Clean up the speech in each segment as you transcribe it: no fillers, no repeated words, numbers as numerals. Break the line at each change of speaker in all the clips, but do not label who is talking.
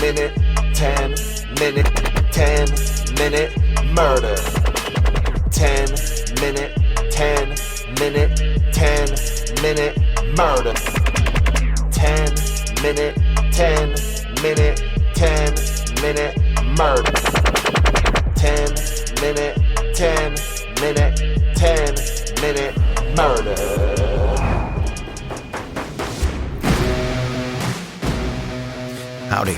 minute, 10 minute, 10 minute murder. 10 minute, 10 minute, 10 minute murder. 10 minute, 10 minute, 10 minute murder. 10 minute, 10 minute, 10 minute murder.
Howdy.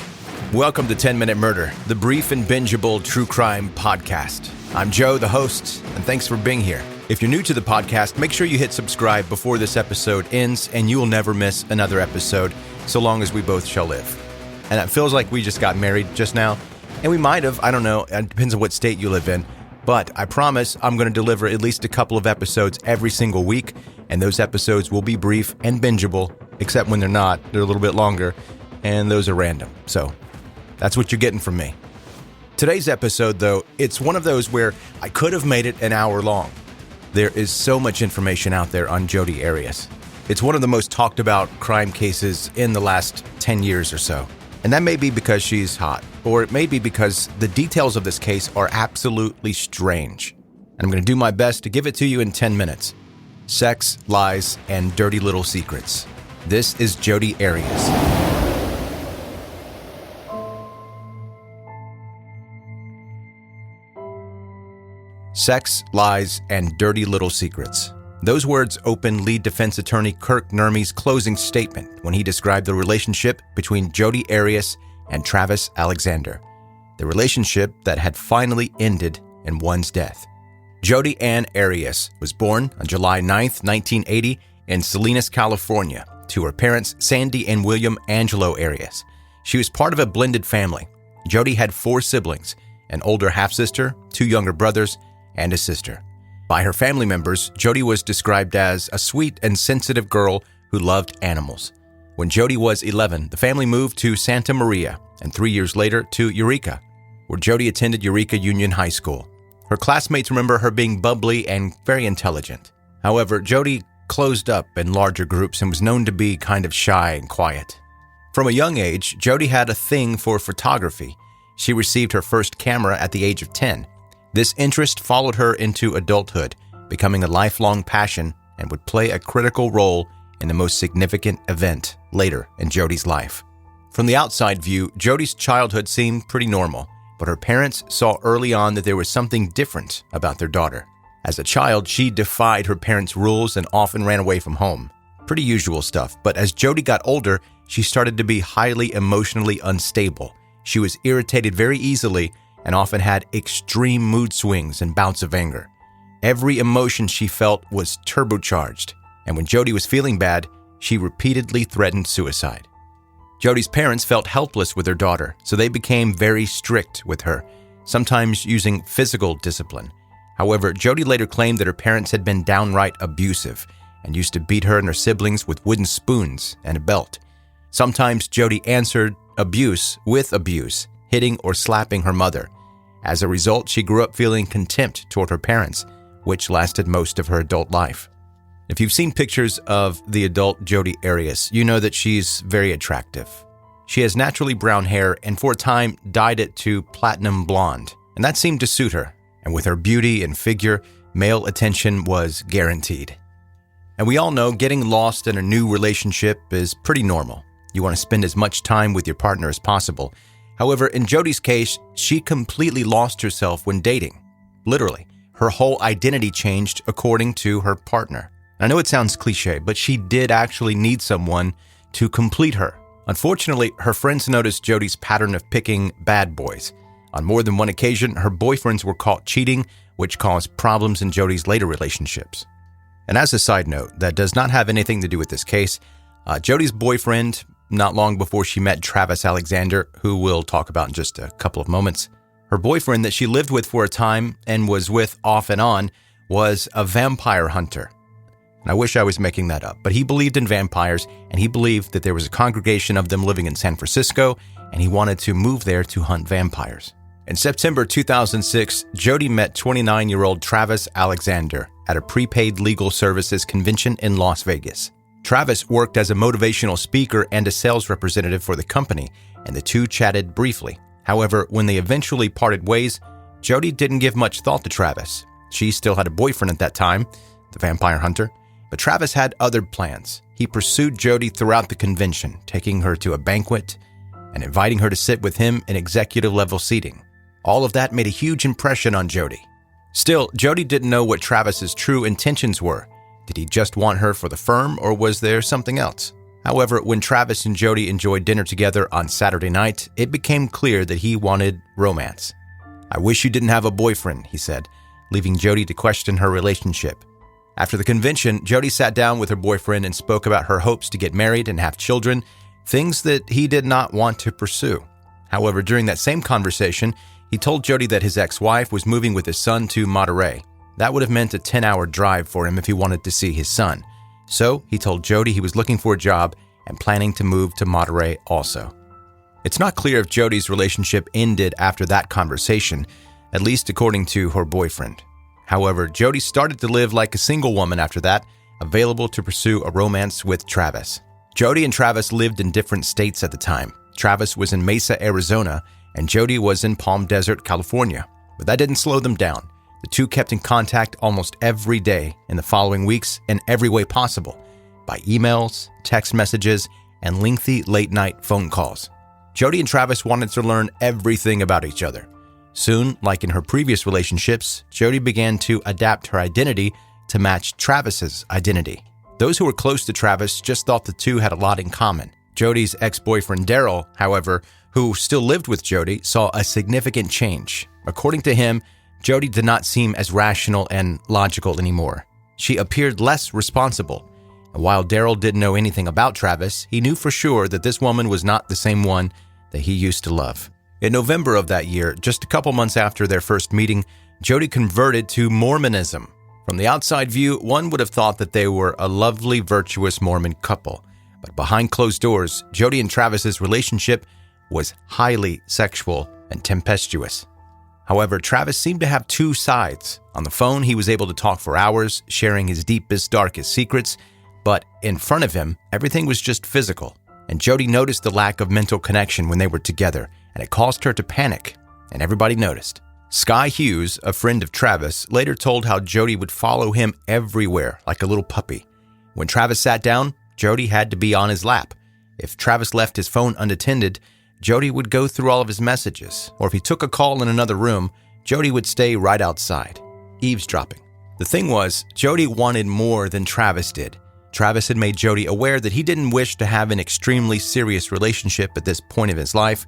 Welcome to 10 Minute Murder, the brief and bingeable true crime podcast. I'm Joe, the host, and thanks for being here. If you're new to the podcast, make sure you hit subscribe before this episode ends, and you will never miss another episode, so long as we both shall live. And it feels like we just got married just now, and we might have, I don't know, it depends on what state you live in, but I promise I'm going to deliver at least a couple of episodes every single week, and those episodes will be brief and bingeable, except when they're not. They're a little bit longer, and those are random. So that's what you're getting from me. Today's episode, though, it's one of those where I could have made it an hour long. There is so much information out there on Jodi Arias. It's one of the most talked about crime cases in the last 10 years or so. And that may be because she's hot, or it may be because the details of this case are absolutely strange. And I'm going to do my best to give it to you in 10 minutes. Sex, lies, and dirty little secrets. This is Jodi Arias. Sex, lies, and dirty little secrets. Those words open lead defense attorney Kirk Nurmi's closing statement when he described the relationship between Jodi Arias and Travis Alexander, the relationship that had finally ended in one's death. Jodi Ann Arias was born on July 9th, 1980 in Salinas, California, to her parents Sandy and William Angelo Arias. She was part of a blended family. Jodi had 4 siblings, an older half-sister, 2 younger brothers, and a sister. By her family members, Jodi was described as a sweet and sensitive girl who loved animals. When Jodi was 11, the family moved to Santa Maria, and 3 years later to Eureka, where Jodi attended Eureka Union High School. Her classmates remember her being bubbly and very intelligent. However, Jodi closed up in larger groups and was known to be kind of shy and quiet. From a young age, Jodi had a thing for photography. She received her first camera at the age of 10. This interest followed her into adulthood, becoming a lifelong passion, and would play a critical role in the most significant event later in Jodi's life. From the outside view, Jodi's childhood seemed pretty normal, but her parents saw early on that there was something different about their daughter. As a child, she defied her parents' rules and often ran away from home. Pretty usual stuff, but as Jodi got older, she started to be highly emotionally unstable. She was irritated very easily and often had extreme mood swings and bouts of anger. Every emotion she felt was turbocharged, and when Jodi was feeling bad, she repeatedly threatened suicide. Jodi's parents felt helpless with their daughter, so they became very strict with her, sometimes using physical discipline. However, Jodi later claimed that her parents had been downright abusive and used to beat her and her siblings with wooden spoons and a belt. Sometimes Jodi answered abuse with abuse, hitting or slapping her mother. As a result, she grew up feeling contempt toward her parents, which lasted most of her adult life. If you've seen pictures of the adult Jodi Arias, you know that she's very attractive. She has naturally brown hair and for a time dyed it to platinum blonde, and that seemed to suit her. And with her beauty and figure, male attention was guaranteed. And we all know getting lost in a new relationship is pretty normal. You want to spend as much time with your partner as possible. However, in Jodi's case, she completely lost herself when dating. Literally, her whole identity changed according to her partner. I know it sounds cliche, but she did actually need someone to complete her. Unfortunately, her friends noticed Jodi's pattern of picking bad boys. On more than one occasion, her boyfriends were caught cheating, which caused problems in Jodi's later relationships. And as a side note, that does not have anything to do with this case, Jodi's boyfriend, not long before she met Travis Alexander, who we'll talk about in just a couple of moments, her boyfriend that she lived with for a time and was with off and on was a vampire hunter. And I wish I was making that up, but he believed in vampires, and he believed that there was a congregation of them living in San Francisco, and he wanted to move there to hunt vampires. In September 2006, Jodi met 29-year-old Travis Alexander at a prepaid legal services convention in Las Vegas. Travis worked as a motivational speaker and a sales representative for the company, and the two chatted briefly. However, when they eventually parted ways, Jodi didn't give much thought to Travis. She still had a boyfriend at that time, the vampire hunter, but Travis had other plans. He pursued Jodi throughout the convention, taking her to a banquet and inviting her to sit with him in executive-level seating. All of that made a huge impression on Jodi. Still, Jodi didn't know what Travis's true intentions were. Did he just want her for the firm, or was there something else? However, when Travis and Jodi enjoyed dinner together on Saturday night, it became clear that he wanted romance. "I wish you didn't have a boyfriend," he said, leaving Jodi to question her relationship. After the convention, Jodi sat down with her boyfriend and spoke about her hopes to get married and have children, things that he did not want to pursue. However, during that same conversation, he told Jodi that his ex-wife was moving with his son to Monterey. That would have meant a 10-hour drive for him if he wanted to see his son. So he told Jodi he was looking for a job and planning to move to Monterey also. It's not clear if Jodi's relationship ended after that conversation, at least according to her boyfriend. However, Jodi started to live like a single woman after that, available to pursue a romance with Travis. Jodi and Travis lived in different states at the time. Travis was in Mesa, Arizona, and Jodi was in Palm Desert, California. But that didn't slow them down. The two kept in contact almost every day in the following weeks in every way possible, by emails, text messages, and lengthy late-night phone calls. Jodi and Travis wanted to learn everything about each other. Soon, like in her previous relationships, Jodi began to adapt her identity to match Travis's identity. Those who were close to Travis just thought the two had a lot in common. Jodi's ex-boyfriend Daryl, however, who still lived with Jodi, saw a significant change. According to him, Jodi did not seem as rational and logical anymore. She appeared less responsible. And while Daryl didn't know anything about Travis, he knew for sure that this woman was not the same one that he used to love. In November of that year, just a couple months after their first meeting, Jodi converted to Mormonism. From the outside view, one would have thought that they were a lovely, virtuous Mormon couple. But behind closed doors, Jodi and Travis's relationship was highly sexual and tempestuous. However, Travis seemed to have two sides. On the phone, he was able to talk for hours, sharing his deepest, darkest secrets, but in front of him, everything was just physical. And Jodi noticed the lack of mental connection when they were together, and it caused her to panic, and everybody noticed. Sky Hughes, a friend of Travis, later told how Jodi would follow him everywhere like a little puppy. When Travis sat down, Jodi had to be on his lap. If Travis left his phone unattended, Jodi would go through all of his messages, or if he took a call in another room, Jodi would stay right outside, eavesdropping. The thing was, Jodi wanted more than Travis did. Travis had made Jodi aware that he didn't wish to have an extremely serious relationship at this point of his life,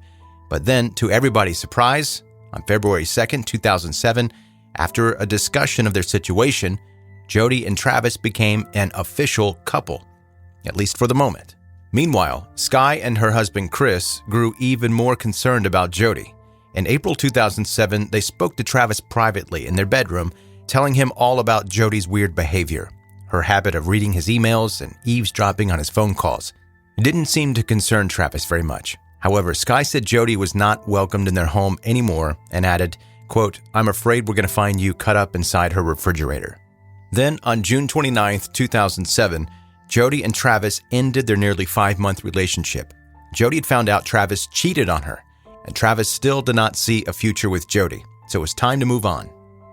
but then, to everybody's surprise, on February 2nd, 2007, after a discussion of their situation, Jodi and Travis became an official couple, at least for the moment. Meanwhile, Sky and her husband Chris grew even more concerned about Jodi. In April 2007, they spoke to Travis privately in their bedroom, telling him all about Jodi's weird behavior, her habit of reading his emails and eavesdropping on his phone calls. It didn't seem to concern Travis very much. However, Sky said Jodi was not welcomed in their home anymore and added, quote, "I'm afraid we're going to find you cut up inside her refrigerator." Then, on June 29, 2007, Jodi and Travis ended their nearly 5-month relationship. Jodi had found out Travis cheated on her, and Travis still did not see a future with Jodi, so it was time to move on.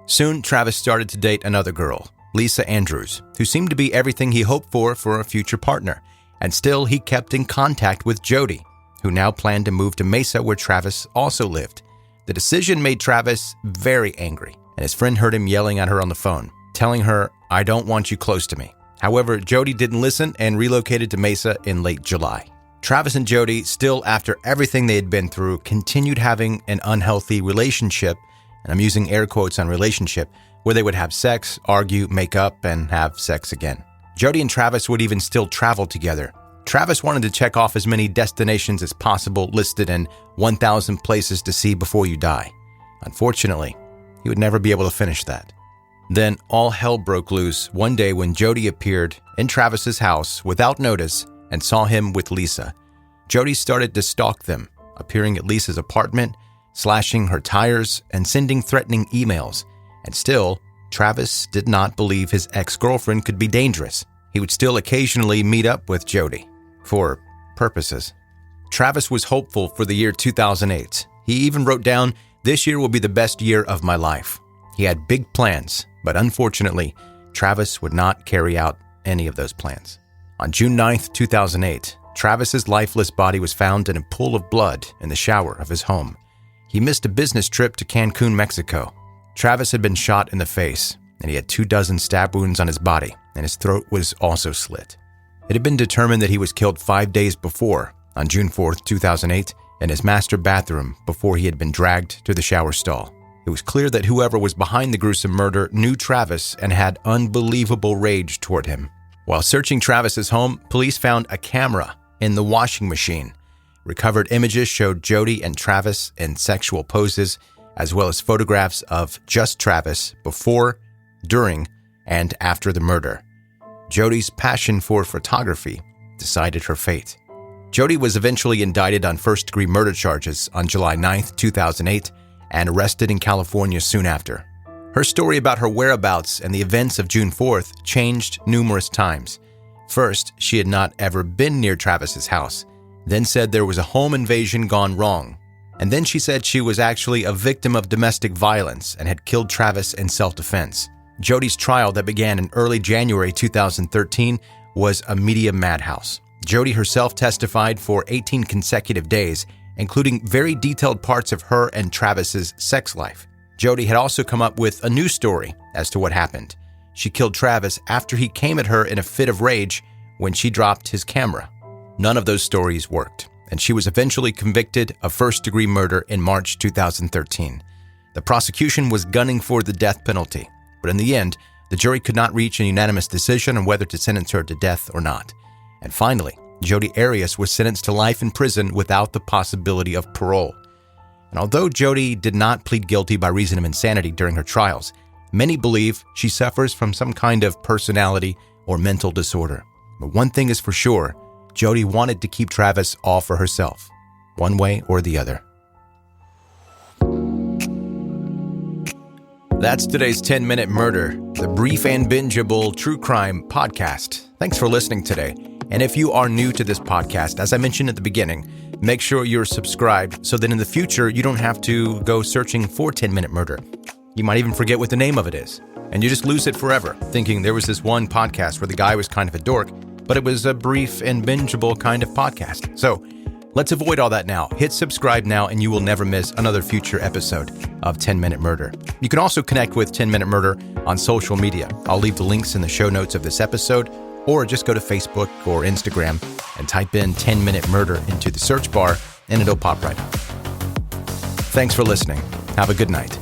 Soon, Travis started to date another girl, Lisa Andrews, who seemed to be everything he hoped for a future partner, and still he kept in contact with Jodi, who now planned to move to Mesa where Travis also lived. The decision made Travis very angry, and his friend heard him yelling at her on the phone, telling her, "I don't want you close to me." However, Jodi didn't listen and relocated to Mesa in late July. Travis and Jodi, still after everything they had been through, continued having an unhealthy relationship, and I'm using air quotes on relationship, where they would have sex, argue, make up, and have sex again. Jodi and Travis would even still travel together. Travis wanted to check off as many destinations as possible listed in 1,000 places to see before you die. Unfortunately, he would never be able to finish that. Then all hell broke loose one day when Jodi appeared in Travis's house without notice and saw him with Lisa. Jodi started to stalk them, appearing at Lisa's apartment, slashing her tires, and sending threatening emails. And still, Travis did not believe his ex-girlfriend could be dangerous. he would still occasionally meet up with Jodi for purposes. Travis was hopeful for the year 2008. He even wrote down, "This year will be the best year of my life." He had big plans, but unfortunately, Travis would not carry out any of those plans. On June 9th, 2008, Travis's lifeless body was found in a pool of blood in the shower of his home. He missed a business trip to Cancun, Mexico. Travis had been shot in the face, and he had 24 stab wounds on his body, and his throat was also slit. It had been determined that he was killed 5 days before, on June 4th, 2008, in his master bathroom before he had been dragged to the shower stall. It was clear that whoever was behind the gruesome murder knew Travis and had unbelievable rage toward him. While searching Travis's home, police found a camera in the washing machine. Recovered images showed Jodi and Travis in sexual poses, as well as photographs of just Travis before, during, and after the murder. Jodi's passion for photography decided her fate. Jodi was eventually indicted on first-degree murder charges on July 9th, 2008, and arrested in California soon after. Her story about her whereabouts and the events of June 4th changed numerous times. First, she had not ever been near Travis's house, then said there was a home invasion gone wrong, and then she said she was actually a victim of domestic violence and had killed Travis in self-defense. Jodi's trial that began in early January 2013 was a media madhouse. Jodi herself testified for 18 consecutive days, including very detailed parts of her and Travis's sex life. Jodi had also come up with a new story as to what happened. She killed Travis after he came at her in a fit of rage when she dropped his camera. None of those stories worked, and she was eventually convicted of first-degree murder in March 2013. The prosecution was gunning for the death penalty, but in the end, the jury could not reach a unanimous decision on whether to sentence her to death or not. And finally, Jodi Arias was sentenced to life in prison without the possibility of parole. And although Jodi did not plead guilty by reason of insanity during her trials, many believe she suffers from some kind of personality or mental disorder. But one thing is for sure, Jodi wanted to keep Travis all for herself, one way or the other. That's today's 10-Minute Murder, the brief and bingeable true crime podcast. Thanks for listening today. And if you are new to this podcast, as I mentioned at the beginning, make sure you're subscribed so that in the future you don't have to go searching for 10-Minute Murder. You might even forget what the name of it is, and you just lose it forever, thinking there was this one podcast where the guy was kind of a dork, but it was a brief and bingeable kind of podcast. So let's avoid all that now. Hit subscribe now and you will never miss another future episode of 10-Minute Murder. You can also connect with 10-Minute Murder on social media. I'll leave the links in the show notes of this episode, or just go to Facebook or Instagram and type in 10-Minute Murder into the search bar and it'll pop right up. Thanks for listening. Have a good night.